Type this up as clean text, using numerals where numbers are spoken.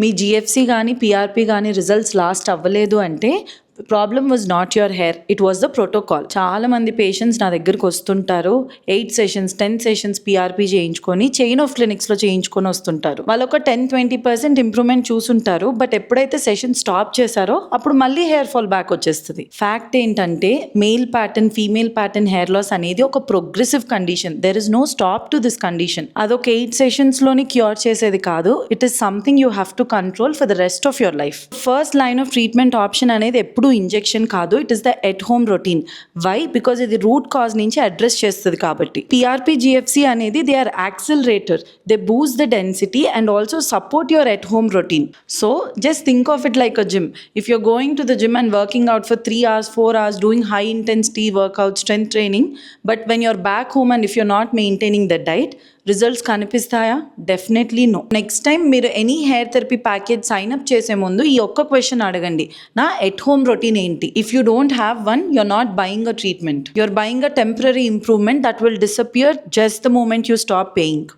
మీ GFC కానీ PRP కానీ results last అవ్వలేదు అంటే problem was not your hair, it was the protocol. చాలా మంది పేషెంట్స్ నా దగ్గరకు వస్తుంటారు, 8 సెషన్స్ 10 సెషన్స్ పిఆర్పి చేయించుకొని చైన్ ఆఫ్ క్లినిక్స్లో చేయించుకొని వస్తుంటారు. వాళ్ళు ఒక 10-20% ఇంప్రూవ్మెంట్ చూసుంటారు, బట్ ఎప్పుడైతే సెషన్ స్టాప్ చేశారో అప్పుడు మళ్ళీ హెయిర్ ఫాల్ బ్యాక్ వచ్చేస్తుంది. ఫ్యాక్ట్ ఏంటంటే male pattern female pattern hair loss అనేది ఒక progressive condition. There is no stop to this condition. అదొక 8 సెషన్స్లోని క్యూర్ చేసేది కాదు. It is something you have to control for the rest of your life. First line of treatment option అనేది ఎప్పుడు injection కాదు, it is the at home routine. Why? Because ఇది root cause నుంచి address చేస్తుంది కాబట్టి. PRP GFC అనేది they are accelerator, they boost the density and also support your at home routine. So just think of it like a gym. If you're going to the gym and working out for 3 hours 4 hours doing high intensity workout strength training, but when you're back home and if you're not maintaining the diet, results కనిపిస్తాయా? Definitely no. Next time మీరు any hair therapy package sign up చేసే ముందు ఈ ఒక్క question అడగండి, నా at home routine ఏంటి? If you don't have one, you're not buying a treatment, you're buying a temporary improvement that will disappear just the moment you stop paying.